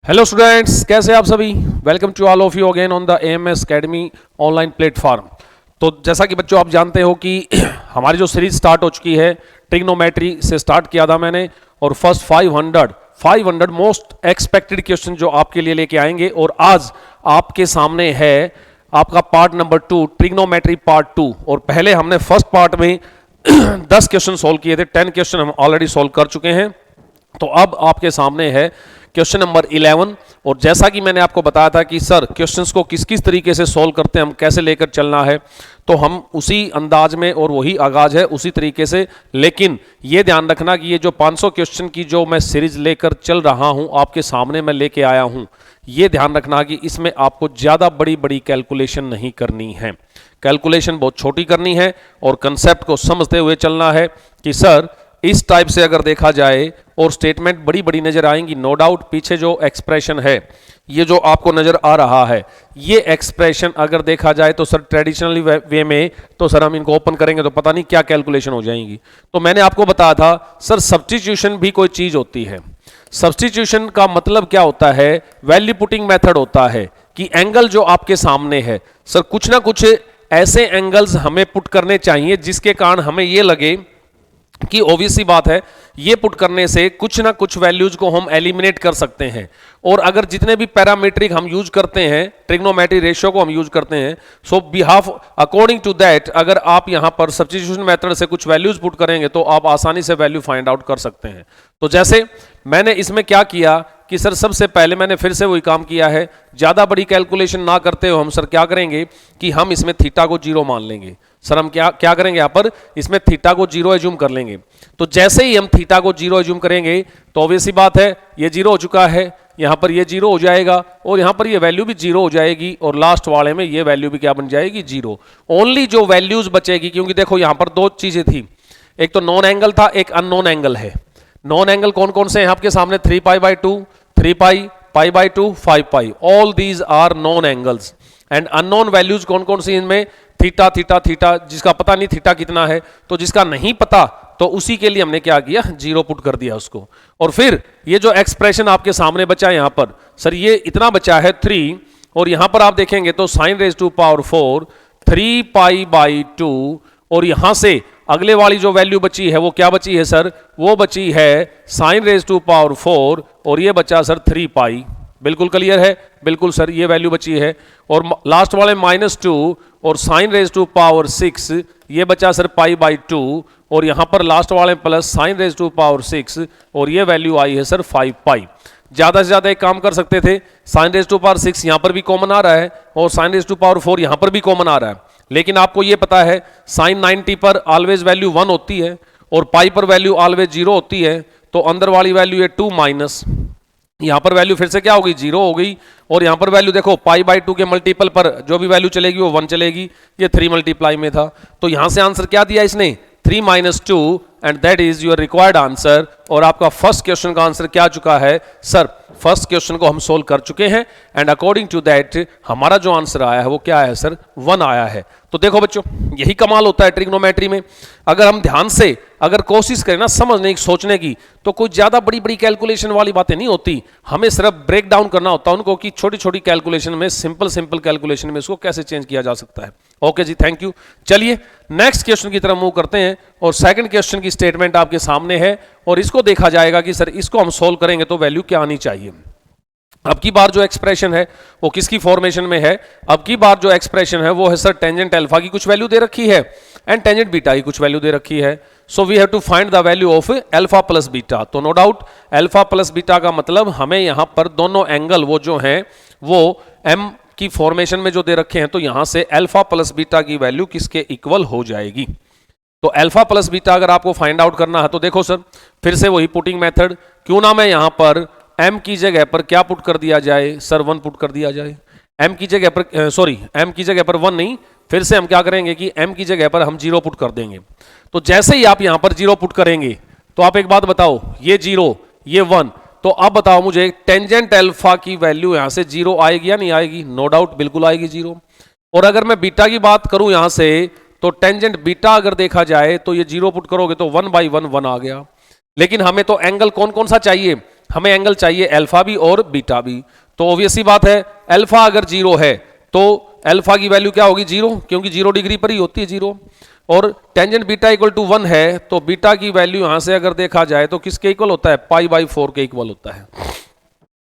Hello students, कैसे आप सभी। Welcome to all of you again on the AMS academy online platform. तो जैसा कि बच्चों आप जानते हो कि हमारी जो सीरीज स्टार्ट हो चुकी है, ट्रिग्नोमेट्री से स्टार्ट किया था मैंने, और फर्स्ट 500 मोस्ट एक्सपेक्टेड क्वेश्चन जो आपके लिए लेके आएंगे। और आज आपके सामने है आपका पार्ट नंबर 2, ट्रिग्नोमेट्री पार्ट 2। और पहले हमने फर्स्ट पार्ट में 10 क्वेश्चन सोल्व किए थे, 10 क्वेश्चन हम ऑलरेडी सोल्व कर चुके हैं। तो अब आपके सामने है क्वेश्चन नंबर 11। और जैसा कि मैंने आपको बताया था कि सर क्वेश्चंस को किस किस तरीके से सॉल्व करते हैं, हम कैसे लेकर चलना है, तो हम उसी अंदाज में और वही आगाज है उसी तरीके से। लेकिन ये ध्यान रखना कि ये जो 500 क्वेश्चन की जो मैं सीरीज लेकर चल रहा हूं, आपके सामने मैं लेके आया हूं, ये ध्यान रखना कि इसमें आपको ज़्यादा बड़ी बड़ी कैलकुलेशन नहीं करनी है। कैलकुलेशन बहुत छोटी करनी है और कंसेप्ट को समझते हुए चलना है कि सर इस टाइप से अगर देखा जाए और स्टेटमेंट बड़ी बड़ी नजर आएंगी। नो डाउट पीछे जो एक्सप्रेशन है, ये जो आपको नजर आ रहा है, ये एक्सप्रेशन अगर देखा जाए तो सर ट्रेडिशनली वे में तो सर हम इनको ओपन करेंगे तो पता नहीं क्या कैलकुलेशन हो जाएंगी। तो मैंने आपको बताया था सर सब्स्टिट्यूशन भी कोई चीज होती है। सब्स्टिट्यूशन का मतलब क्या होता है, वैल्यू पुटिंग मेथड होता है कि एंगल जो आपके सामने है, सर कुछ ना कुछ ऐसे एंगल्स हमें पुट करने चाहिए जिसके कारण हमें ये लगे कि ऑब्वियस सी बात है, ये पुट करने से कुछ ना कुछ वैल्यूज को हम एलिमिनेट कर सकते हैं। और अगर जितने भी पैरामीट्रिक हम यूज करते हैं, ट्रिग्नोमेट्री रेशियो को हम यूज करते हैं, सो बिहाफ अकॉर्डिंग टू दैट अगर आप यहां पर सब्स्टिट्यूशन मेथड से कुछ वैल्यूज पुट करेंगे तो आप आसानी से वैल्यू फाइंड आउट कर सकते हैं। तो जैसे मैंने इसमें क्या किया कि सर सबसे पहले मैंने फिर से वही काम किया है, ज्यादा बड़ी कैलकुलेशन ना करते हो हम सर क्या करेंगे कि हम इसमें थीटा को 0 मान लेंगे। सर हम क्या करेंगे, यहां पर इसमें थीटा को 0 एज्यूम कर लेंगे। तो जैसे ही हम थीटा को 0 एज्यूम करेंगे तो ऑब्वियस सी बात है ये 0 हो चुका है, यहां पर ये 0 हो जाएगा और यहां पर ये वैल्यू भी 0 हो जाएगी और लास्ट वाले में ये वैल्यू भी क्या बन जाएगी, 0। ओनली जो वैल्यूज बचेगी, क्योंकि देखो यहां पर दो चीजें थी, एक तो नॉन एंगल था, एक अननोन एंगल है। नॉन एंगल कौन कौन से हैं आपके सामने, 3π/2, 3π, π/2, 5π, all these are known angles. And unknown values कौन कौन सी इनमें, थीटा थीटा थीटा, जिसका पता नहीं थीटा कितना है, तो जिसका नहीं पता तो उसी के लिए हमने क्या किया, 0 पुट कर दिया उसको। और फिर ये जो एक्सप्रेशन आपके सामने बचा है यहां पर, सर ये इतना बचा है 3, और यहां पर आप देखेंगे तो sin⁴ 3π/2, और यहां से अगले वाली जो वैल्यू बची है वो क्या बची है सर, वो बची है sin⁴ और ये बचा सर 3π। बिल्कुल क्लियर है, बिल्कुल सर ये वैल्यू बची है। और लास्ट वाले -2 और sin⁻⁶ ये बचा सर π/2, और यहां पर लास्ट वाले प्लस sin⁻⁶ और ये वैल्यू आई है सर 5π। ज्यादा से ज्यादा एक काम कर सकते थे, sin⁻⁶ यहां पर भी कॉमन आ रहा है और sin⁻⁴ यहां पर भी कॉमन आ रहा है, लेकिन आपको ये पता है sin 90 पर ऑलवेज वैल्यू 1 होती है और पाई पर वैल्यू ऑलवेज 0 होती है। तो अंदर वाली वैल्यू है 2 माइनस, यहां पर वैल्यू फिर से क्या होगी, 0 हो गई। और यहां पर वैल्यू देखो π/2 के मल्टीपल पर जो भी वैल्यू चलेगी वो 1 चलेगी, ये 3 मल्टीप्लाई में था। तो यहां से आंसर क्या दिया इसने, 3 - 2, and that is your required answer. और आपका फर्स्ट क्वेश्चन का आंसर क्या चुका है सर, फर्स्ट क्वेश्चन को हम सोल्व कर चुके हैं एंड अकॉर्डिंग टू दैट हमारा जो आंसर आया है वो क्या है सर, 1 आया है। तो देखो बच्चों, यही कमाल होता है ट्रिग्नोमेट्री में। अगर हम ध्यान से अगर कोशिश करें ना समझने की, सोचने की, तो कोई ज्यादा बड़ी बड़ी कैलकुलेशन वाली बातें नहीं होती। हमें सिर्फ ब्रेक डाउन करना होता है उनको कि छोटी छोटी कैलकुलेशन में, सिंपल कैलकुलेशन में इसको कैसे चेंज किया जा सकता है। ओके जी, थैंक यू। चलिए नेक्स्ट क्वेश्चन की तरफ मूव करते हैं। और सेकंड क्वेश्चन की स्टेटमेंट आपके सामने है और इसको देखा जाएगा कि सर इसको हम सोल्व करेंगे तो वैल्यू क्या आनी चाहिए। अब की बार जो एक्सप्रेशन है वो किसकी फॉर्मेशन में है, अब की बार जो एक्सप्रेशन है वो है सर टेंजेंट अल्फा की कुछ वैल्यू दे रखी है एंड टेंजेंट बीटा की कुछ वैल्यू दे रखी है। So we have to find the value of alpha plus beta. तो no doubt alpha plus beta का मतलब हमें यहां पर दोनों एंगल वो जो हैं वो एम की फॉर्मेशन में जो दे रखे हैं, तो यहां से अल्फा प्लस बीटा की वैल्यू किसके इक्वल हो जाएगी। तो अल्फा प्लस बीटा अगर आपको फाइंड आउट करना है तो देखो सर फिर से वही पुटिंग मेथड, क्यों ना मैं यहां पर m की जगह पर क्या पुट कर दिया जाए सर, 1 पुट कर दिया जाए। m की जगह पर m की जगह पर 1 नहीं, फिर से हम क्या करेंगे कि m की जगह पर हम 0 पुट कर देंगे। तो जैसे ही आप यहां पर 0 पुट करेंगे तो आप एक बात बताओ, ये 0 ये 1, तो अब बताओ मुझे टेंजेंट अल्फा की वैल्यू यहां से 0 आएगी या नहीं आएगी, नो डाउट बिल्कुल आएगी 0। और अगर मैं बीटा की बात करूं यहां से, तो टेंजेंट बीटा अगर देखा जाए तो ये 0 पुट करोगे तो 1/1 1 आ गया। लेकिन हमें तो एंगल कौन कौन सा चाहिए हमें एंगल चाहिए अल्फा भी और बीटा भी। तो ऑब्वियसली बात है, अल्फा अगर 0 है तो अल्फा की वैल्यू क्या होगी 0, क्योंकि 0 डिग्री पर ही होती है 0। और टेंजेंट बीटा इक्वल टू 1 है तो बीटा की वैल्यू यहां से अगर देखा जाए तो किसके इक्वल होता है, π/4 के इक्वल होता है।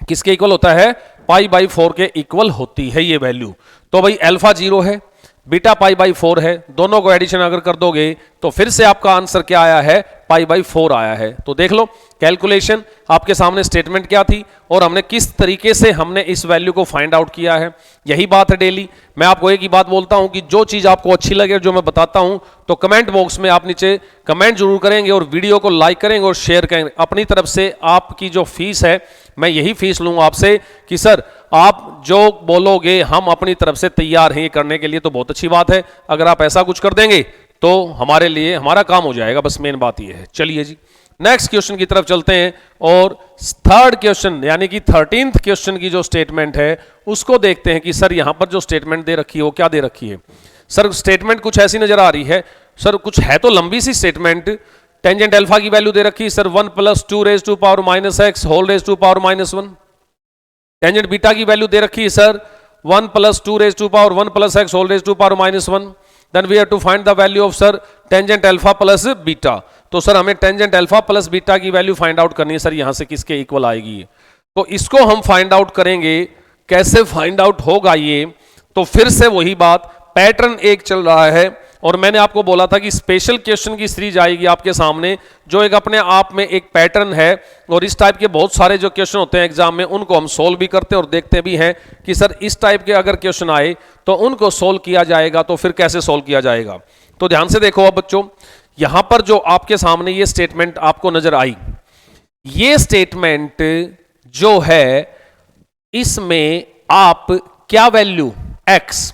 किसके इक्वल होता है, π/4 के इक्वल होती है ये वैल्यू। तो भाई अल्फा 0 है, बीटा π/4 है, दोनों को एडिशन अगर कर दोगे तो फिर से आपका आंसर क्या आया है, π/4 आया है। तो देख लो कैलकुलेशन, आपके सामने स्टेटमेंट क्या थी और हमने किस तरीके से हमने इस वैल्यू को फाइंड आउट किया है। यही बात है डेली। मैं आपको एक ही बात बोलता हूं कि जो चीज आपको अच्छी लगे, जो मैं बताता हूं, तो कमेंट बॉक्स में आप नीचे कमेंट जरूर करेंगे और वीडियो को लाइक करेंगे और शेयर करेंगे। अपनी तरफ से आपकी जो फीस है, मैं यही फीस लूंगा आपसे कि सर आप जो बोलोगे हम अपनी तरफ से तैयार हैं ये करने के लिए। तो बहुत अच्छी बात है, अगर आप ऐसा कुछ कर देंगे तो हमारे लिए हमारा काम हो जाएगा, बस मेन बात ये है। चलिए जी नेक्स्ट क्वेश्चन की तरफ चलते हैं और थर्ड क्वेश्चन यानी कि 13th क्वेश्चन की जो स्टेटमेंट है उसको देखते हैं कि सर यहां पर जो स्टेटमेंट दे रखी है वो क्या दे रखी है। सर स्टेटमेंट कुछ ऐसी नजर आ रही है, सर कुछ है तो लंबी सी स्टेटमेंट। टेंजेंट अल्फा की वैल्यू दे रखी है sir 1 + 2 raised to power -x whole raised to power -1। Tangent beta की वैल्यू दे रखी है sir 1 + 2 raised to power 1 + x whole raised to power -1। Then we have to find the value of sir tangent alpha plus beta. तो sir हमें tangent alpha plus beta की value find out करनी है sir, यहां से किसके equal आएगी। तो इसको हम फाइंड आउट करेंगे, कैसे फाइंड आउट होगा ये, तो फिर से वही बात, पैटर्न एक चल रहा है और मैंने आपको बोला था कि स्पेशल क्वेश्चन की सीरीज आएगी आपके सामने जो एक अपने आप में एक पैटर्न है। और इस टाइप के बहुत सारे जो क्वेश्चन होते हैं एग्जाम में उनको हम सोल्व भी करते हैं और देखते भी हैं कि सर इस टाइप के अगर क्वेश्चन आए तो उनको सोल्व किया जाएगा, तो फिर कैसे सोल्व किया जाएगा। तो ध्यान से देखो अब बच्चों, यहां पर जो आपके सामने ये स्टेटमेंट आपको नजर आई, ये स्टेटमेंट जो है इसमें आप क्या वैल्यू x,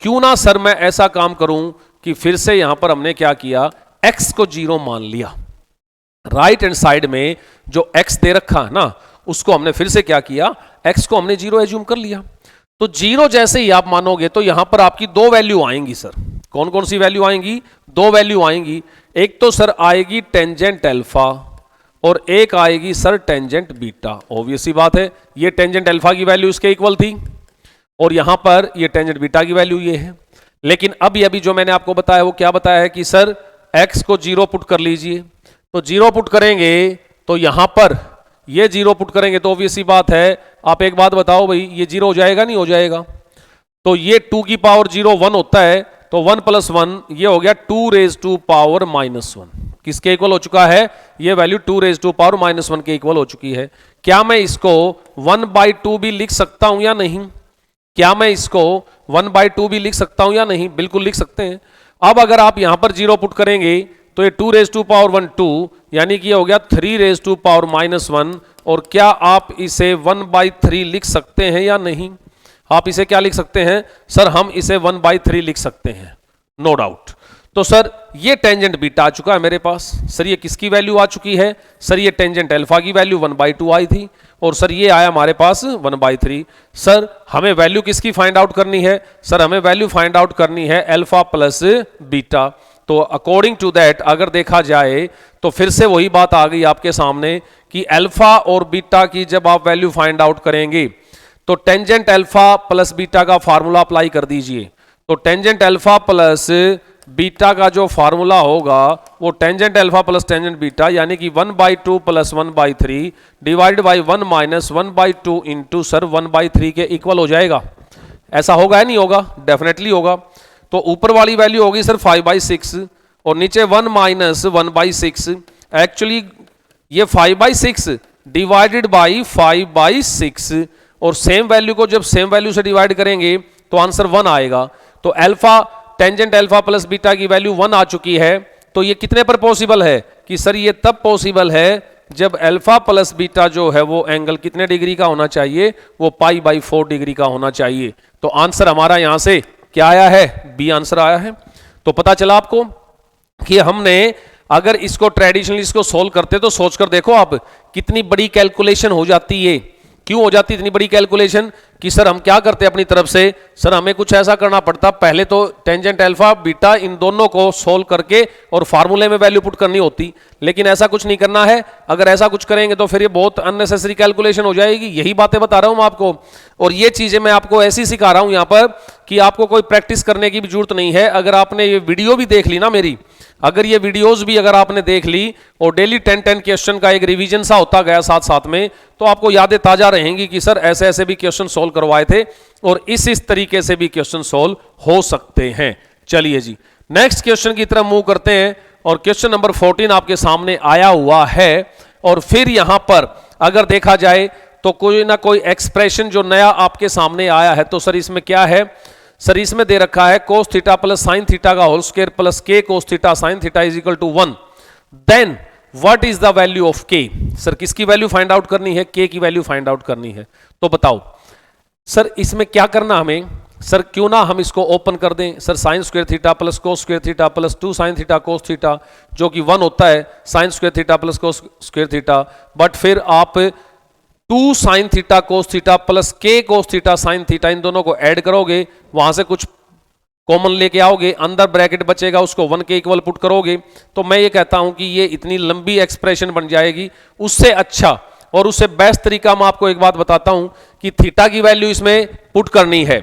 क्यों ना सर मैं ऐसा काम करूं कि फिर से यहां पर हमने क्या किया, x को 0 मान लिया। राइट हैंड साइड में जो x दे रखा है ना उसको हमने फिर से क्या किया, x को हमने 0 एज्यूम कर लिया। तो 0 जैसे ही आप मानोगे तो यहां पर आपकी दो वैल्यू आएंगी सर। कौन कौन सी वैल्यू आएंगी, दो वैल्यू आएंगी। एक तो सर आएगी टेंजेंट अल्फा और एक आएगी सर टेंजेंट बीटा। ऑब्वियस सी बात है, ये टेंजेंट अल्फा की वैल्यू इसके इक्वल थी और यहां पर ये टेंजेंट बीटा की वैल्यू ये है। लेकिन अभी जो मैंने आपको बताया वो क्या बताया है कि सर x को 0 पुट कर लीजिए। तो 0 पुट करेंगे तो यहां पर ये 0 पुट करेंगे तो ऑब्वियस सी बात है, आप एक बात बताओ भाई, ये 0 हो जाएगा नहीं हो जाएगा। तो ये 2 की पावर 0 1 होता है तो 1 + 1 ये हो गया 2 raised to power -1। किसके इक्वल हो चुका है, ये वैल्यू 2 raised to power -1 के इक्वल हो चुकी है। क्या मैं इसको 1/2 भी लिख सकता हूं या नहीं, क्या मैं इसको 1/2 भी लिख सकता हूं या नहीं, बिल्कुल लिख सकते हैं। अब अगर आप यहां पर 0 पुट करेंगे तो ये 2 raised to power 1 2 यानी कि ये हो गया 3 raised to power -1। और क्या आप इसे 1/3 लिख सकते हैं या नहीं, आप इसे क्या लिख सकते हैं सर, हम इसे 1/3 लिख सकते हैं, नो डाउट। तो सर ये टेंजेंट बीटा आ चुका है मेरे पास। सर ये किसकी वैल्यू आ चुकी है, सर ये टेंजेंट अल्फा की वैल्यू 1/2 आई थी और सर ये आया हमारे पास 1/3। सर हमें वैल्यू किसकी फाइंड आउट करनी है, सर हमें वैल्यू फाइंड आउट करनी है अल्फा प्लस बीटा। तो अकॉर्डिंग टू दैट अगर देखा जाए तो फिर से वही बात आ गई आपके सामने कि अल्फा और बीटा की जब आप वैल्यू फाइंड आउट करेंगे तो टेंजेंट अल्फा प्लस बीटा का फार्मूला अप्लाई कर दीजिए। तो टेंजेंट अल्फा प्लस बीटा का जो फार्मूला होगा वो tangent alpha plus tangent beta यानी कि 1/2 + 1/3 डिवाइड बाई 1 - 1/2 इंटू सर 1/3 के इक्वल हो जाएगा। ऐसा होगा या नहीं होगा, डेफिनेटली होगा। तो ऊपर वाली वैल्यू होगी सर 5/6 और नीचे 1 - 1/6। एक्चुअली ये 5/6 डिवाइडेड बाई 5/6 और सेम वैल्यू को जब सेम वैल्यू से डिवाइड करेंगे तो आंसर 1 आएगा। तो alpha tangent alpha plus beta की वैल्यू 1 आ चुकी है। तो ये कितने पर पॉसिबल है कि सर ये तब पॉसिबल है जब अल्फा प्लस बीटा जो है वो एंगल कितने डिग्री का होना चाहिए, वो π/4 डिग्री का होना चाहिए। तो आंसर हमारा यहां से क्या आया है, बी आंसर आया है। तो पता चला आपको कि हमने अगर इसको ट्रेडिशनली इसको सोल्व करते तो सोचकर देखो आप कितनी बड़ी कैलकुलेशन हो जाती है। क्यों हो जाती इतनी बड़ी कैलकुलेशन, कि सर हम क्या करते अपनी तरफ से, सर हमें कुछ ऐसा करना पड़ता, पहले तो टेंजेंट अल्फा बीटा इन दोनों को सोल्व करके और फार्मूले में वैल्यू पुट करनी होती, लेकिन ऐसा कुछ नहीं करना है। अगर ऐसा कुछ करेंगे तो फिर ये बहुत अननेसेसरी कैलकुलेशन हो जाएगी। यही बातें बता रहा हूं मैं आपको, और ये चीजें मैं आपको ऐसी सिखा रहा हूं यहां पर कि आपको कोई प्रैक्टिस करने की भी जरूरत नहीं है। अगर आपने ये वीडियो भी देख ली ना मेरी, अगर ये वीडियोस भी अगर आपने देख ली और डेली 10-10 क्वेश्चन का एक रिवीजन सा होता गया साथ साथ में, तो आपको यादें ताजा रहेंगी कि सर ऐसे ऐसे भी क्वेश्चन सोल्व करवाए थे और इस तरीके से भी क्वेश्चन सोल्व हो सकते हैं। चलिए जी नेक्स्ट क्वेश्चन की तरफ मूव करते हैं, और क्वेश्चन नंबर 14 आपके सामने आया हुआ है। और फिर यहां पर अगर देखा जाए तो कोई ना कोई एक्सप्रेशन जो नया आपके सामने आया है, तो सर इसमें क्या है, सर इसमें दे रखा है cos theta plus sine theta का whole square plus k cos theta sine theta is equal to 1, then what is the value of k. Sir किसकी वैल्यू फाइंड आउट करनी है, के की वैल्यू फाइंड आउट करनी है। तो बताओ सर इसमें क्या करना हमें, सर क्यों ना हम इसको ओपन कर दें, sir sine square theta plus cos square theta plus 2 sine theta cos theta जो कि 1 होता है sine square theta plus cos square theta, but फिर आप 2 sine theta cos theta plus k cos theta sine theta in दोनों को add करोगे, वहां से कुछ कॉमन लेके आओगे, अंदर ब्रैकेट बचेगा उसको 1 के इक्वल पुट करोगे, तो मैं ये कहता हूं कि ये इतनी लंबी एक्सप्रेशन बन जाएगी। उससे अच्छा और उससे बेस्ट तरीका मैं आपको एक बात बताता हूं कि थीटा की वैल्यू इसमें पुट करनी है।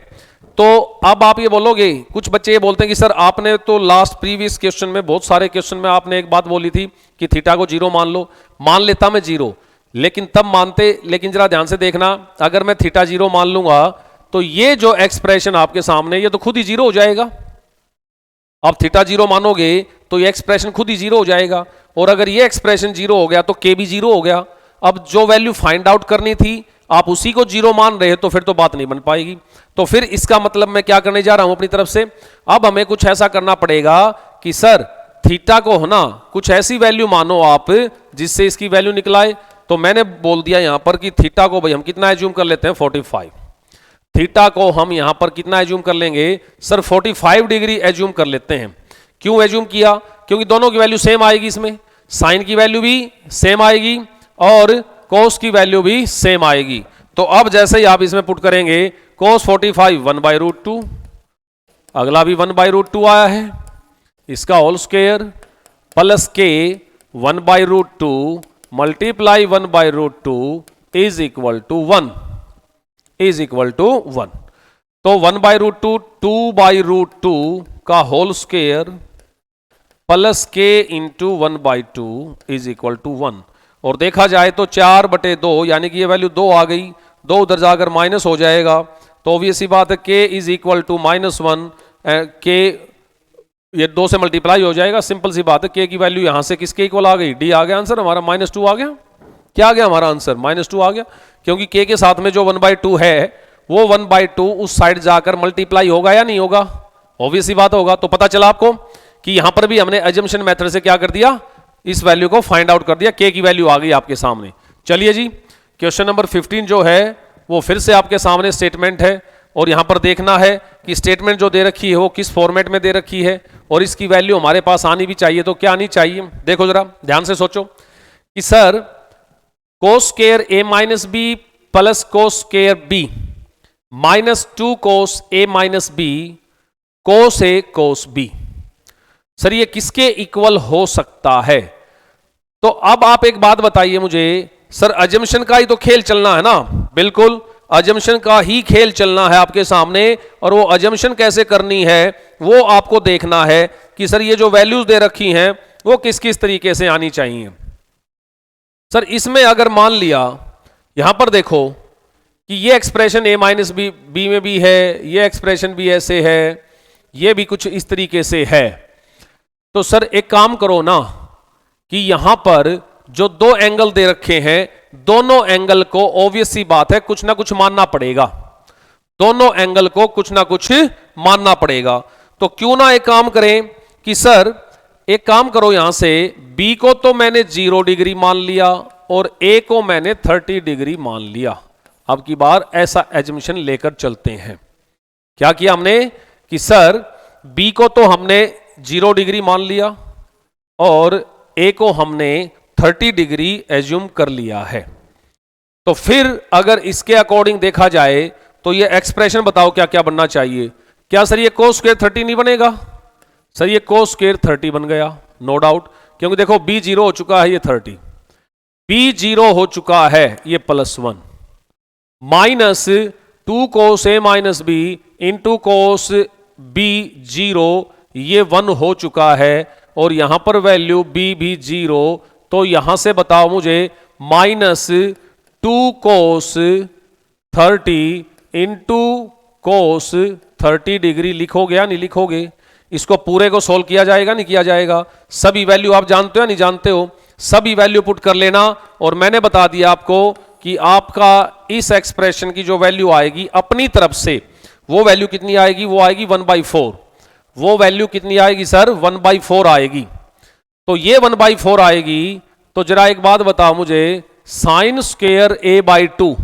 तो अब आप ये बोलोगे, कुछ बच्चे ये बोलते हैं कि सर आपने तो लास्ट प्रीवियस क्वेश्चन में बहुत सारे क्वेश्चन में आपने एक बात बोली थी कि थीटा को 0 मान लो। मान लेता मैं 0, लेकिन तब मानते, लेकिन जरा ध्यान से देखना, अगर मैं थीटा 0 मान लूंगा तो ये जो एक्सप्रेशन आपके सामने ये तो खुद ही 0 हो जाएगा। आप थीटा 0 मानोगे तो ये एक्सप्रेशन खुद ही 0 हो जाएगा, और अगर ये एक्सप्रेशन 0 हो गया तो के भी 0 हो गया। अब जो वैल्यू फाइंड आउट करनी थी आप उसी को 0 मान रहे हो, तो फिर तो बात नहीं बन पाएगी। तो फिर इसका मतलब मैं क्या करने जा रहा हूं अपनी तरफ से, अब हमें कुछ ऐसा करना पड़ेगा कि सर थीटा को है ना कुछ ऐसी वैल्यू मानो आप जिससे इसकी वैल्यू निकलाए। तो मैंने बोल दिया यहां पर कि थीटा को भाई हम कितना एज्यूम कर लेते हैं 45। थीटा को हम यहां पर कितना एज्यूम कर लेंगे, सर 45 डिग्री एज्यूम कर लेते हैं। क्यों एज्यूम किया, क्योंकि दोनों की वैल्यू सेम आएगी, इसमें साइन की वैल्यू भी सेम आएगी और कोस की वैल्यू भी सेम आएगी। तो अब जैसे ही आप इसमें पुट करेंगे कोस 45 1/√2, अगला भी 1/√2 आया है, इसका whole square plus k 1/√2 multiply 1/√2 is equal to 1 is equal to 1। तो 1/√2 2/√2 का whole square plus k into 1/2 is equal to 1। और देखा जाए तो 4/2 यानी कि ये वैल्यू 2 आ गई, 2 उधर जाकर माइनस हो जाएगा, तो ऑब्वियस सी बात है के इज इक्वल टू -1, के ये 2 से मल्टीप्लाई हो जाएगा, सिंपल सी बात है। के की वैल्यू यहां से किसके इक्वल आ गई, डी आ गया आंसर हमारा, -2 आ गया। क्या आ गया हमारा आंसर, -2 आ गया, क्योंकि के साथ में जो 1/2 है वो 1/2 उस साइड जाकर मल्टीप्लाई होगा या नहीं होगा, ऑब्वियस सी बात होगा। तो पता चला आपको कि यहां पर भी हमने अजम्पशन मेथड से क्या कर दिया, इस वैल्यू को फाइंड आउट कर दिया, के की वैल्यू आ गई आपके सामने। चलिए जी क्वेश्चन नंबर 15 जो है वो फिर से आपके सामने स्टेटमेंट है, और यहां पर देखना है कि स्टेटमेंट जो दे रखी है वो किस फॉर्मेट में दे रखी है, और इसकी वैल्यू हमारे पास आनी भी चाहिए। तो क्या आनी चाहिए, देखो जरा ध्यान से सोचो कि sir cos square a minus B plus cos square B -2 cos a minus B cos a cos B, sir ये किसके इक्वल हो सकता है। तो अब आप एक बात बताइए मुझे, सर अजम्पशन का ही तो खेल चलना है ना, बिल्कुल अजम्पशन का ही खेल चलना है आपके सामने, और वो अजम्पशन कैसे करनी है वो आपको देखना है कि सर ये जो वैल्यूज दे रखी हैं वो किस किस तरीके से आनी चाहिए। सर इसमें अगर मान लिया यहां पर देखो कि ये एक्सप्रेशन a माइनस बी में भी है, ये एक्सप्रेशन भी ऐसे है, ये भी कुछ इस तरीके से है, तो सर एक काम करो ना कि यहां पर जो 2 एंगल दे रखे हैं दोनों एंगल को ऑब्वियस सी बात है कुछ ना कुछ मानना पड़ेगा, दोनों एंगल को कुछ ना कुछ मानना पड़ेगा। तो क्यों ना एक काम करें कि सर एक काम करो, यहां से b को तो मैंने 0 डिग्री मान लिया और a को मैंने 30 डिग्री मान लिया। अब की बार ऐसा एजम्पशन लेकर चलते हैं, क्या किया हमने कि सर b को तो हमने 0 डिग्री मान लिया और a को हमने 30 डिग्री एज्यूम कर लिया है। तो फिर अगर इसके अकॉर्डिंग देखा जाए तो ये एक्सप्रेशन बताओ क्या क्या बनना चाहिए। क्या सर ये cos स्क्वायर 30 नहीं बनेगा? सर ये cos स्क्वायर 30 बन गया, नो डाउट, क्योंकि देखो b 0 हो चुका है, ये 30, b 0 हो चुका है, ये +1, minus 2 cos a minus b into cos b 0, ये 1 हो चुका है, और यहां पर वैल्यू b भी 0, तो यहां से बताओ मुझे -2 cos 30 इंटू cos 30 डिग्री लिखोगे या नहीं लिखोगे? इसको पूरे को सोल्व किया जाएगा नहीं किया जाएगा? सभी वैल्यू आप जानते हो या नहीं जानते हो? सभी वैल्यू पुट कर लेना, और मैंने बता दिया आपको कि आपका इस एक्सप्रेशन की जो वैल्यू आएगी अपनी तरफ से, वो वैल्यू कितनी आएगी? वो आएगी 1/4। वो वैल्यू कितनी आएगी सर? 1/4 आएगी। तो ये 1/4 आएगी, तो जरा एक बात बताओ मुझे, साइन स्क्वायर a/2,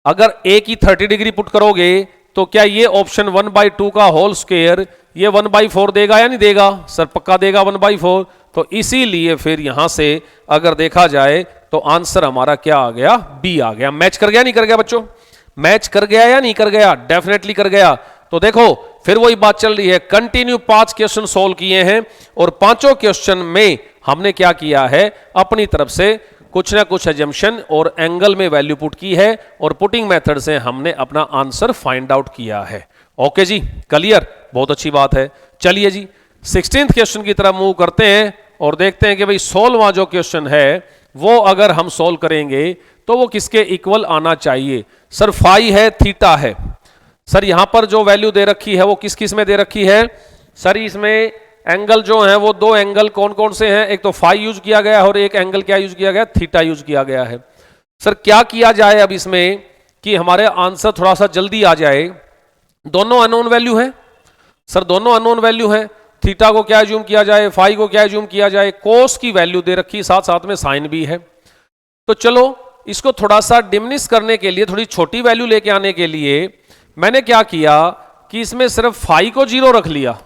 अगर a की 30 डिग्री पुट करोगे तो क्या ये ऑप्शन 1/2 का होल स्क्वायर ये 1/4 देगा या नहीं देगा? सर पक्का देगा 1/4। तो इसीलिए फिर यहां से अगर देखा जाए तो आंसर हमारा क्या आ गया? बी आ गया। मैच कर गया नहीं कर गया बच्चों? मैच कर गया या नहीं कर गया? डेफिनेटली कर गया। तो देखो फिर वही बात चल रही है, कंटिन्यू 5 क्वेश्चन सोल्व किए हैं, और पांचों क्वेश्चन में हमने क्या किया है? अपनी तरफ से कुछ ना कुछ एजम्पशन और एंगल में वैल्यू पुट की है, और पुटिंग मेथड से हमने अपना आंसर फाइंड आउट किया है। ओके जी, क्लियर, बहुत अच्छी बात है। चलिए जी 16th क्वेश्चन की तरफ मूव करते हैं और देखते हैं कि भाई 16वां जो क्वेश्चन है वो अगर हम सोल्व करेंगे तो वो किसके इक्वल आना चाहिए? सर फाई है, थीटा है। सर यहां पर जो वैल्यू दे रखी है वो किस किस में दे रखी है? सर इसमें एंगल जो है वो दो एंगल कौन कौन से हैं? एक तो फाई यूज किया गया है और एक एंगल क्या यूज किया गया? थीटा यूज किया गया है। सर क्या किया जाए अब इसमें कि हमारे आंसर थोड़ा सा जल्दी आ जाए? दोनों अननोन वैल्यू है सर, दोनों अननोन वैल्यू है। थीटा को क्या एज्यूम किया जाए, फाई को क्या एज्यूम किया जाए? कोस की वैल्यू दे रखी, साथ साथ में साइन भी है। तो चलो इसको थोड़ा सा डिमिनिश करने के लिए, थोड़ी छोटी वैल्यू लेके आने के लिए मैंने क्या किया कि इसमें सिर्फ फाई को 0 रख लिया।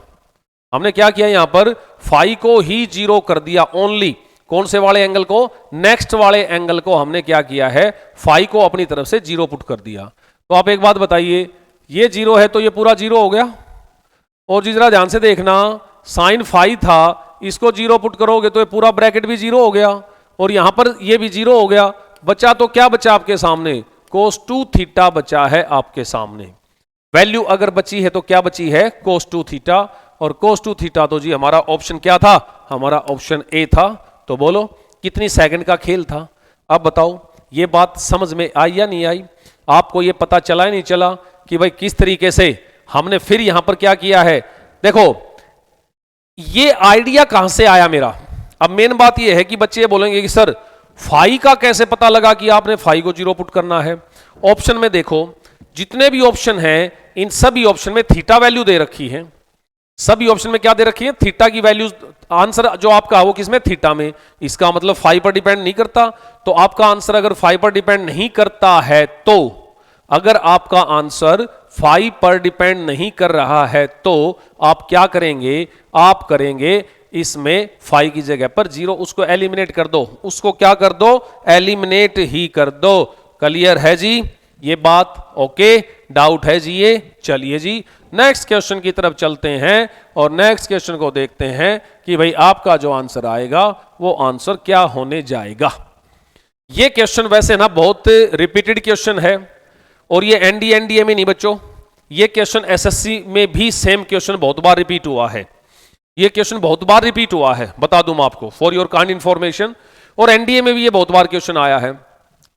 हमने क्या किया यहां पर? फाई को ही 0 कर दिया ओनली। कौन से वाले एंगल को? नेक्स्ट वाले एंगल को हमने क्या किया है? फाई को अपनी तरफ से 0 पुट कर दिया। तो आप एक बात बताइए, ये 0 है तो ये पूरा 0 हो गया। और जी जरा ध्यान से देखना, साइन फाई था, इसको 0 पुट करोगे तो ये पूरा ब्रैकेट भी 0 हो गया, और यहां पर ये भी 0 हो गया। बचा तो क्या बचा आपके सामने? cos 2 थीटा बचा है आपके सामने। वैल्यू अगर बची है तो क्या बची है? cos 2 theta. और cos 2 थीटा तो जी हमारा ऑप्शन क्या था? हमारा ऑप्शन ए था। तो बोलो कितनी सेकंड का खेल था? अब बताओ ये बात समझ में आई या नहीं आई? आपको ये पता चला या नहीं चला कि भाई किस तरीके से हमने फिर यहां पर क्या किया है? देखो ये आइडिया कहां से आया मेरा। अब मेन बात ये है कि बच्चे ये बोलेंगे कि सर फाई का कैसे पता लगा कि आपने फाई को 0 पुट करना है? ऑप्शन में देखो, जितने भी ऑप्शन हैं इन सभी ऑप्शन में थीटा वैल्यू दे रखी है। सभी ऑप्शन में क्या दे रखी है? थीटा की वैल्यू। आंसर जो आपका वो किसमें? थीटा में। इसका मतलब फाई पर डिपेंड नहीं करता। तो आपका आंसर अगर फाई पर डिपेंड नहीं करता है, तो अगर आपका आंसर फाई पर डिपेंड नहीं कर रहा है तो आप क्या करेंगे? आप करेंगे इसमें फाई की जगह पर 0, उसको एलिमिनेट कर दो। उसको क्या कर दो? एलिमिनेट ही कर दो। क्लियर है जी ये बात? ओके, डाउट है जी ये? चलिए जी नेक्स्ट क्वेश्चन की तरफ चलते हैं और नेक्स्ट क्वेश्चन को देखते हैं कि भाई आपका जो आंसर आएगा वो आंसर क्या होने जाएगा। ये क्वेश्चन वैसे ना बहुत रिपीटेड क्वेश्चन है, और ये एनडीए में नहीं बच्चों, ये क्वेश्चन एसएससी में भी सेम क्वेश्चन बहुत बार रिपीट हुआ है। ये क्वेश्चन बहुत बार रिपीट हुआ है, बता दूं मैं आपको फॉर योर काइंड इंफॉर्मेशन। और एनडीए में भी ये बहुत बार क्वेश्चन आया है।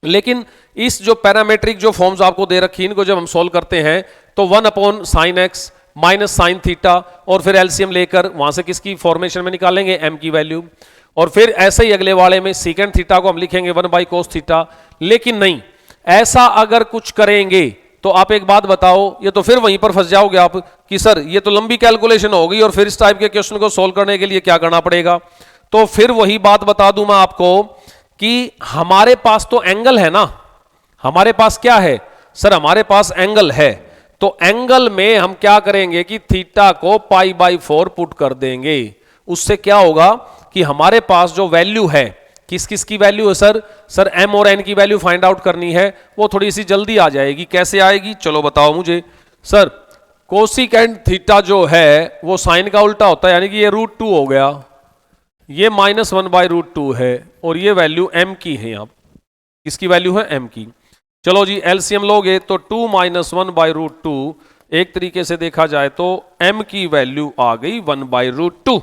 लेकिन इस जो पैरामेट्रिक जो फॉर्म्स आपको दे रखी इनको जब हम सोल्व करते हैं तो 1/sin x minus sine theta, और फिर एलसीएम लेकर वहां से किसकी फॉर्मेशन में निकालेंगे? m की वैल्यू। और फिर ऐसे ही अगले वाले में सीकेंड थीटा को हम लिखेंगे 1/cos थीटा। लेकिन नहीं, ऐसा अगर कुछ करेंगे तो आप एक बात बताओ, ये तो फिर वहीं पर फंस जाओगे आप कि सर ये तो लंबी कैलकुलेशन हो गई और फिर इस टाइप के क्वेश्चन को सोल्व करने के लिए क्या करना पड़ेगा? तो फिर वही बात बता दूं मैं आपको कि हमारे पास तो एंगल है ना। हमारे पास क्या है सर? हमारे पास एंगल है। तो एंगल में हम क्या करेंगे कि थीटा को π/4 पुट कर देंगे। उससे क्या होगा कि हमारे पास जो वैल्यू है किस किस की वैल्यू है सर? सर m और n की वैल्यू फाइंड आउट करनी है, वो थोड़ी सी जल्दी आ जाएगी। कैसे आएगी चलो बताओ मुझे। सर कोसिकेंट थीटा जो है वो साइन का उल्टा होता है, यानी कि ये √2 हो गया, ये -1/√2 है और ये वैल्यू m की है। यहाँ किसकी वैल्यू है? m की। चलो जी एलसीएम लोगे तो 2 - 1/√2, एक तरीके से देखा जाए तो m की वैल्यू आ गई 1/√2।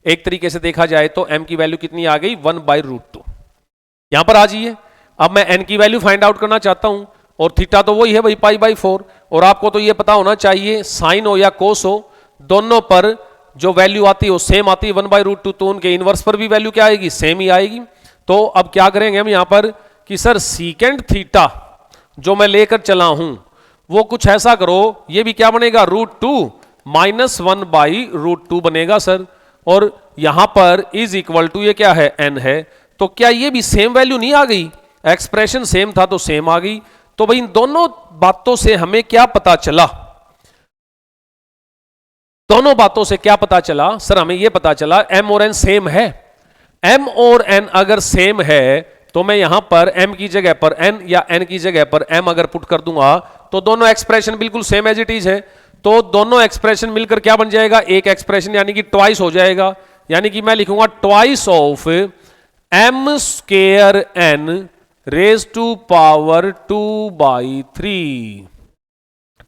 एक तरीके से देखा जाए तो m की वैल्यू कितनी आ गई? 1/√2। यहां पर आ जाइए, अब मैं n की वैल्यू फाइंड आउट करना चाहता हूं और थीटा तो वही है भाई π/4, और आपको तो ये पता होना चाहिए साइन हो या कोस हो, दोनों पर जो वैल्यू आती है वो सेम आती है 1/√2, तो उनके इनवर्स पर भी वैल्यू क्या आएगी? सेम ही आएगी। तो अब क्या करेंगे हम यहां पर कि सर सीकेंट थीटा जो मैं लेकर चला हूं वो कुछ ऐसा करो, ये भी क्या बनेगा? √2 - 1/√2 बनेगा सर, और यहां पर इज इक्वल टू ये क्या है? n है। तो क्या ये भी सेम वैल्यू नहीं आ गई? एक्सप्रेशन सेम था तो सेम आ गई। तो भाई इन दोनों बातों से हमें क्या पता चला? दोनों बातों से क्या पता चला? सर हमें यह पता चला m और n सेम है। m और n अगर सेम है तो मैं यहां पर m की जगह पर n या n की जगह पर m अगर पुट कर दूंगा तो दोनों एक्सप्रेशन बिल्कुल सेम एज इट इज है। तो दोनों एक्सप्रेशन मिलकर क्या बन जाएगा? एक एक्सप्रेशन, यानी कि ट्वाइस हो जाएगा, यानी कि मैं लिखूंगा twice of m² n raise to power 2/3,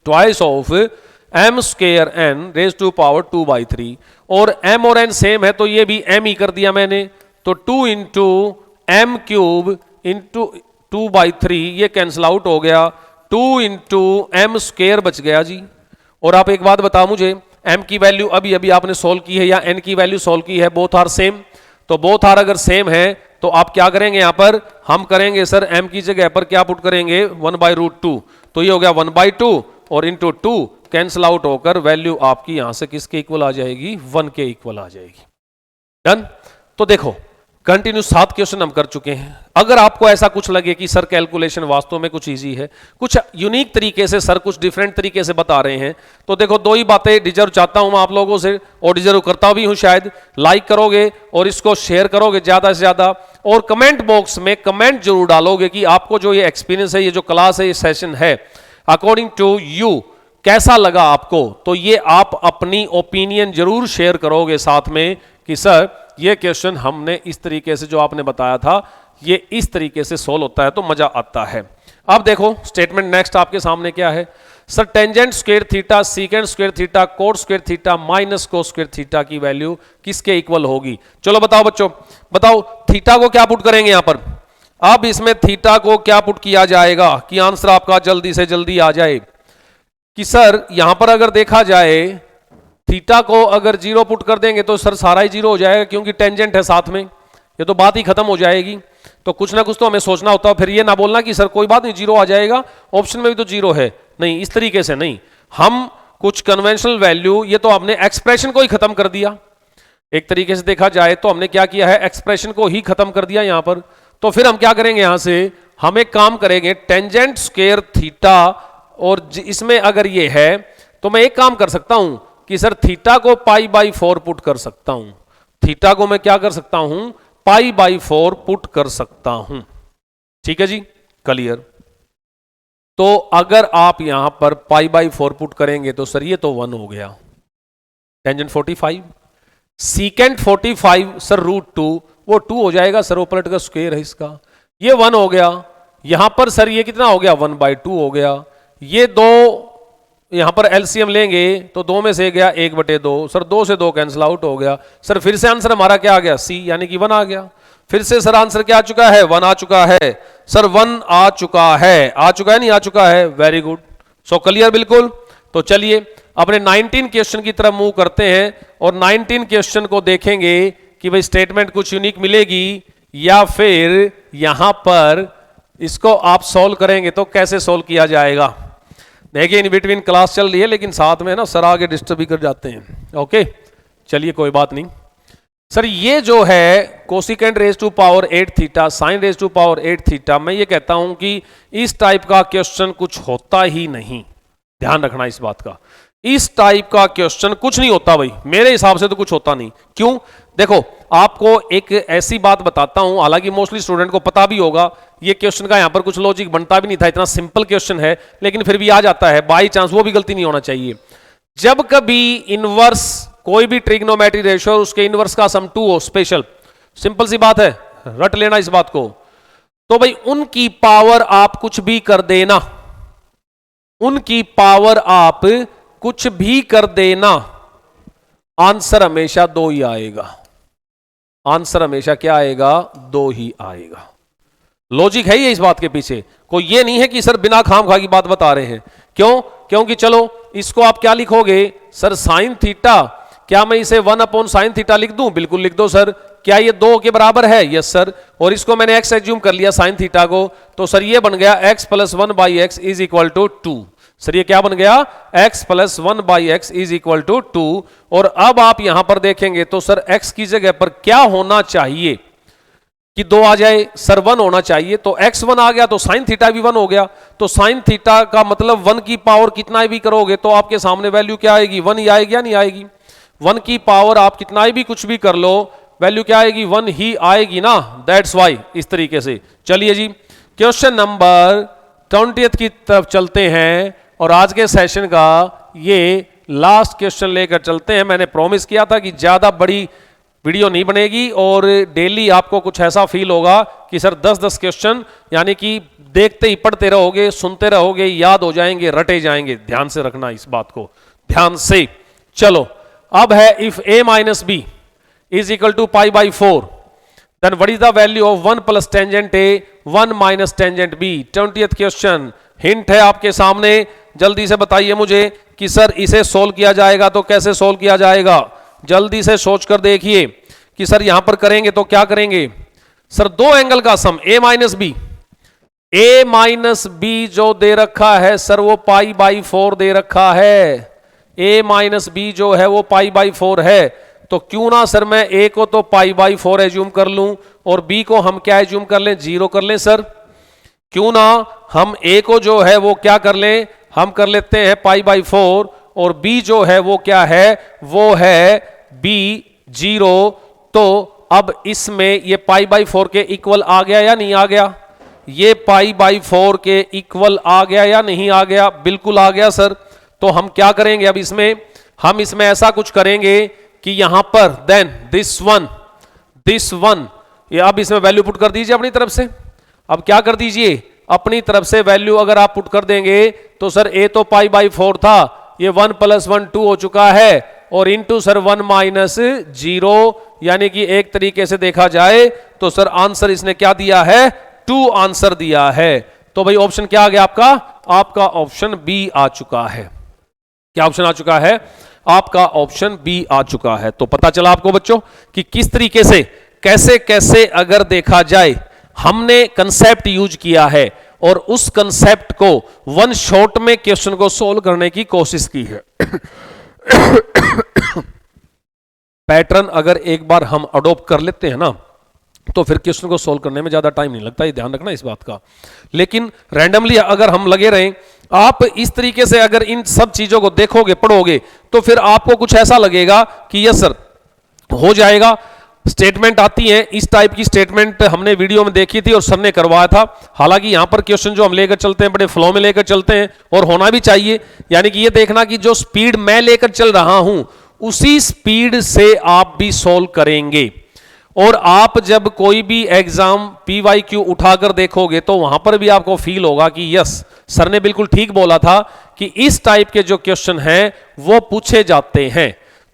twice of m² n raise to power 2/3। और m और n सेम है तो ये भी m ही कर दिया मैंने, तो 2 इंटू m³ इंटू 2/3, ये कैंसिल आउट हो गया, 2 इंटू m² बच गया जी। और आप एक बात बताओ मुझे, m की वैल्यू अभी अभी आपने सोल्व की है या n की वैल्यू सोल्व की है? Both are same. तो बोथ आर अगर सेम है तो आप क्या करेंगे? यहां पर हम करेंगे सर m की जगह पर क्या पुट करेंगे? 1/√2, तो ये हो गया 1/2 और इंटू 2 कैंसिल आउट होकर वैल्यू आपकी यहां से किसके इक्वल आ जाएगी? 1 के इक्वल आ जाएगी। डन। तो देखो कंटिन्यू 7 क्वेश्चन हम कर चुके हैं। अगर आपको ऐसा कुछ लगे कि सर कैलकुलेशन वास्तव में कुछ इजी है, कुछ यूनिक तरीके से सर कुछ डिफरेंट तरीके से बता रहे हैं, तो देखो दो ही बातें डिजर्व चाहता हूं मैं आप लोगों से, और डिजर्व करता भी हूं शायद। लाइक करोगे और इसको शेयर करोगे ज्यादा से ज्यादा, और कमेंट बॉक्स में कमेंट जरूर डालोगे कि आपको जो ये एक्सपीरियंस है, ये जो क्लास है, ये सेशन है, अकॉर्डिंग टू यू कैसा लगा आपको। तो ये आप अपनी ओपिनियन जरूर शेयर करोगे साथ में कि सर ये क्वेश्चन हमने इस तरीके से जो आपने बताया था ये इस तरीके से सोल्व होता है तो मजा आता है। अब देखो स्टेटमेंट नेक्स्ट आपके सामने क्या है? Sir tangent square theta, secant square theta, coat square theta minus cos square theta की वैल्यू किसके इक्वल होगी? चलो बताओ बच्चों, बताओ थीटा को क्या पुट करेंगे यहां पर? अब इसमें थीटा को क्या पुट किया जाएगा कि आंसर आपका जल्दी से जल्दी आ जाए? कि सर यहां पर अगर देखा जाए थीटा को अगर 0 पुट कर देंगे तो सर सारा ही 0 हो जाएगा, क्योंकि टेंजेंट है साथ में, ये तो बात ही खत्म हो जाएगी। तो कुछ ना कुछ तो हमें सोचना होता है, फिर ये ना बोलना कि सर कोई बात नहीं 0 आ जाएगा, ऑप्शन में भी तो 0 है। नहीं, इस तरीके से नहीं, हम कुछ कन्वेंशनल वैल्यू, ये तो हमने एक्सप्रेशन को ही खत्म कर दिया। एक तरीके से देखा जाए तो हमने क्या किया है? एक्सप्रेशन को ही खत्म कर दिया यहां पर। तो फिर हम क्या करेंगे? यहां से हम एक काम करेंगे, टेंजेंट स्क्वायर थीटा, और इसमें अगर ये है तो मैं एक काम कर सकता हूं कि सर थीटा को π/4 पुट कर सकता हूं। थीटा को मैं क्या कर सकता हूं? π/4 पुट कर सकता हूं। ठीक है जी, क्लियर। तो अगर आप यहां पर π/4 पुट करेंगे तो सर ये तो 1 हो गया, टेंजेंट 45, सीकेंट 45 सर √2, वो 2 हो जाएगा सर, वो पलट का स्क्वायर है इसका, ये 1 हो गया। यहां पर सर ये कितना हो गया? 1/2 हो गया। ये दो यहां पर एलसीएम लेंगे तो 2 में से गया 1/2, सर 2 से 2 कैंसिल आउट हो गया। सर फिर से आंसर हमारा क्या आ गया? सी, यानी कि 1 आ गया। फिर से सर आंसर क्या आ चुका है? 1 आ चुका है सर, 1 आ चुका है। आ चुका है नहीं आ चुका है? वेरी गुड, सो क्लियर बिल्कुल। तो चलिए अपने 19 क्वेश्चन की तरफ मूव करते हैं और 19 क्वेश्चन को देखेंगे कि भाई स्टेटमेंट कुछ यूनिक मिलेगी या फिर यहां पर इसको आप सॉल्व करेंगे तो कैसे सॉल्व किया जाएगा। देखिए इन बिटवीन क्लास चल रही है, लेकिन साथ में ना सर आगे डिस्टर्ब भी कर जाते हैं। ओके चलिए कोई बात नहीं। सर ये जो है cosecant raise to power 8 theta, sine raise to power 8 theta, मैं ये कहता हूं कि इस टाइप का क्वेश्चन कुछ होता ही नहीं, ध्यान रखना इस बात का। इस टाइप का क्वेश्चन कुछ नहीं होता भाई, मेरे हिसाब से तो कुछ होता नहीं। क्यों? देखो आपको एक ऐसी बात बताता हूं, हालांकि मोस्टली स्टूडेंट को पता भी होगा, ये क्वेश्चन का यहां पर कुछ लॉजिक बनता भी नहीं था, इतना सिंपल क्वेश्चन है, लेकिन फिर भी आ जाता है बाई चांस, वो भी गलती नहीं होना चाहिए। जब कभी इनवर्स कोई भी ट्रिग्नोमेट्री रेशियो उसके इनवर्स का सम 2 हो, स्पेशल, सिंपल सी बात है, रट लेना इस बात को, तो भाई उनकी पावर आप कुछ भी कर देना, उनकी पावर आप कुछ भी कर देना, आंसर हमेशा 2 ही आएगा। आंसर हमेशा क्या आएगा? 2 ही आएगा। लॉजिक है ये इस बात के पीछे, कोई ये नहीं है कि सर बिना खामखा की बात बता रहे हैं। क्यों? क्योंकि चलो इसको आप क्या लिखोगे सर, साइन थीटा, क्या मैं इसे 1/sin थीटा लिख दूं? बिल्कुल लिख दो सर। क्या ये 2 के बराबर है? Yes sir. और इसको मैंने x एज्यूम कर लिया साइन थीटा को, तो सर ये बन गया x + 1/x = 2। सर ये क्या बन गया? x + 1/x = 2। और अब आप यहां पर देखेंगे तो सर x की जगह पर क्या होना चाहिए कि 2 आ जाए? सर 1 होना चाहिए, तो x 1 आ गया तो साइन थीटा भी 1 हो गया। तो साइन थीटा का मतलब 1 की पावर कितना भी करोगे तो आपके सामने वैल्यू क्या आएगी? 1 ही आएगी या नहीं आएगी? 1 की पावर आप कितना भी कुछ भी कर लो, वैल्यू क्या आएगी? 1 ही आएगी ना। दैट्स वाई इस तरीके से। चलिए जी, क्वेश्चन नंबर 20 की तरफ चलते हैं और आज के सेशन का ये लास्ट क्वेश्चन लेकर चलते हैं। मैंने प्रॉमिस किया था कि ज्यादा बड़ी वीडियो नहीं बनेगी और डेली आपको कुछ ऐसा फील होगा कि सर 10-10 क्वेश्चन, यानी कि देखते ही पढ़ते रहोगे, सुनते रहोगे, याद हो जाएंगे, रटे जाएंगे। ध्यान से रखना इस बात को, ध्यान से। चलो अब है if a - b = π/4 then what is the value of 1 + tangent a 1 - tangent b। 20th question hint है आपके सामने, जल्दी से बताइए मुझे कि सर इसे सोल्व किया जाएगा तो कैसे सोल्व किया जाएगा? जल्दी से सोच कर देखिए कि सर यहां पर करेंगे तो क्या करेंगे? सर 2 एंगल का सम a - b, a - b जो दे रखा है सर वो π/4 दे रखा है। a - b जो है वो π/4 है, तो क्यों ना सर मैं a को तो π/4 एज्यूम कर लूं और b को हम क्या एज्यूम कर लें? 0 कर लें सर। क्यों ना हम a को जो है वो क्या कर लें? हम कर लेते हैं π/4 और b जो है वो क्या है? वो है b 0। तो अब इसमें ये π/4 के इक्वल आ गया या नहीं आ गया? ये π/4 के इक्वल आ गया या नहीं आ गया? बिल्कुल आ गया सर। तो हम क्या करेंगे अब इसमें? हम इसमें ऐसा कुछ करेंगे कि यहां पर देन दिस वन ये अब इसमें वैल्यू पुट कर दीजिए अपनी तरफ से। अब क्या कर दीजिए? अपनी तरफ से वैल्यू अगर आप पुट कर देंगे तो सर a तो π/4 था, ये 1 + 1 2 हो चुका है और इंटू सर 1 - 0, यानी कि एक तरीके से देखा जाए तो सर आंसर इसने क्या दिया है? 2 आंसर दिया है। तो भाई ऑप्शन क्या आ गया आपका? आपका ऑप्शन बी आ चुका है। क्या ऑप्शन आ चुका है? आपका ऑप्शन बी आ चुका है। तो पता चला आपको बच्चों कि किस तरीके से कैसे कैसे अगर देखा जाए हमने कंसेप्ट यूज किया है और उस कंसेप्ट को 1 शॉट में क्वेश्चन को सोल्व करने की कोशिश की है। पैटर्न अगर एक बार हम अडॉप्ट कर लेते हैं ना तो फिर क्वेश्चन को सोल्व करने में ज्यादा टाइम नहीं लगता, ये ध्यान रखना इस बात का। लेकिन रैंडमली अगर हम लगे रहें, आप इस तरीके से अगर इन सब चीजों को देखोगे, पढ़ोगे, तो फिर आपको कुछ ऐसा लगेगा कि यस सर हो जाएगा। स्टेटमेंट आती है, इस टाइप की स्टेटमेंट हमने वीडियो में देखी थी और सर ने करवाया था। हालांकि यहां पर क्वेश्चन जो हम लेकर चलते हैं बड़े फ्लो में लेकर चलते हैं और होना भी चाहिए, यानी कि ये देखना कि जो स्पीड मैं लेकर चल रहा हूं उसी स्पीड से आप भी सोल्व करेंगे। और आप जब कोई भी एग्जाम PYQ उठाकर देखोगे तो वहां पर भी आपको फील होगा कि यस सर ने बिल्कुल ठीक बोला था कि इस टाइप के जो क्वेश्चन हैं वो पूछे जाते हैं।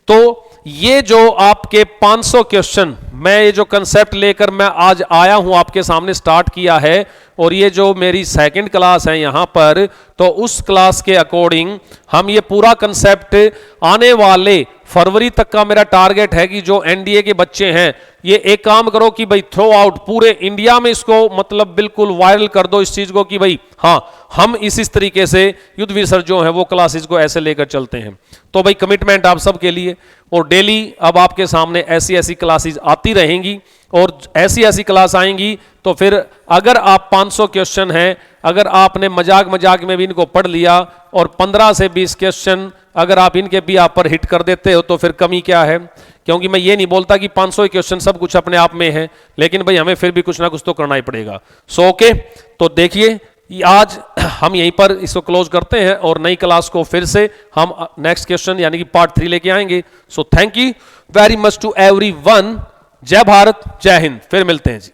तो ये जो आपके 500 क्वेश्चन मैं ये जो कंसेप्ट लेकर मैं आज आया हूं आपके सामने स्टार्ट किया है, और ये जो मेरी सेकंड क्लास है यहां पर, तो उस क्लास के अकॉर्डिंग हम ये पूरा कंसेप्ट आने वाले फरवरी तक का मेरा टारगेट है कि जो NDA के बच्चे हैं ये एक काम करो कि भाई थ्रो आउट पूरे इंडिया में इसको मतलब बिल्कुल वायरल कर दो इस चीज को कि भाई हाँ हम इस तरीके से युद्धवीर सर जो है वो क्लासेस को ऐसे लेकर चलते हैं। तो भाई कमिटमेंट आप सबके लिए, और डेली अब आपके सामने ऐसी ऐसी क्लासेस आती रहेंगी और ऐसी ऐसी क्लास आएंगी तो फिर अगर आप 500 क्वेश्चन हैं, अगर आपने मजाक मजाक में भी इनको पढ़ लिया और 15 से 20 क्वेश्चन अगर आप इनके भी आप पर हिट कर देते हो तो फिर कमी क्या है। क्योंकि मैं ये नहीं बोलता कि 500 क्वेश्चन सब कुछ अपने आप में है, लेकिन भाई हमें फिर भी कुछ ना कुछ तो करना ही पड़ेगा। सो ओके, तो देखिए आज हम यहीं पर इसको क्लोज करते हैं और नई क्लास को फिर से हम नेक्स्ट क्वेश्चन यानी कि पार्ट 3 लेके आएंगे। So thank you very much to everyone. जय भारत, जय हिंद, फिर मिलते हैं जी।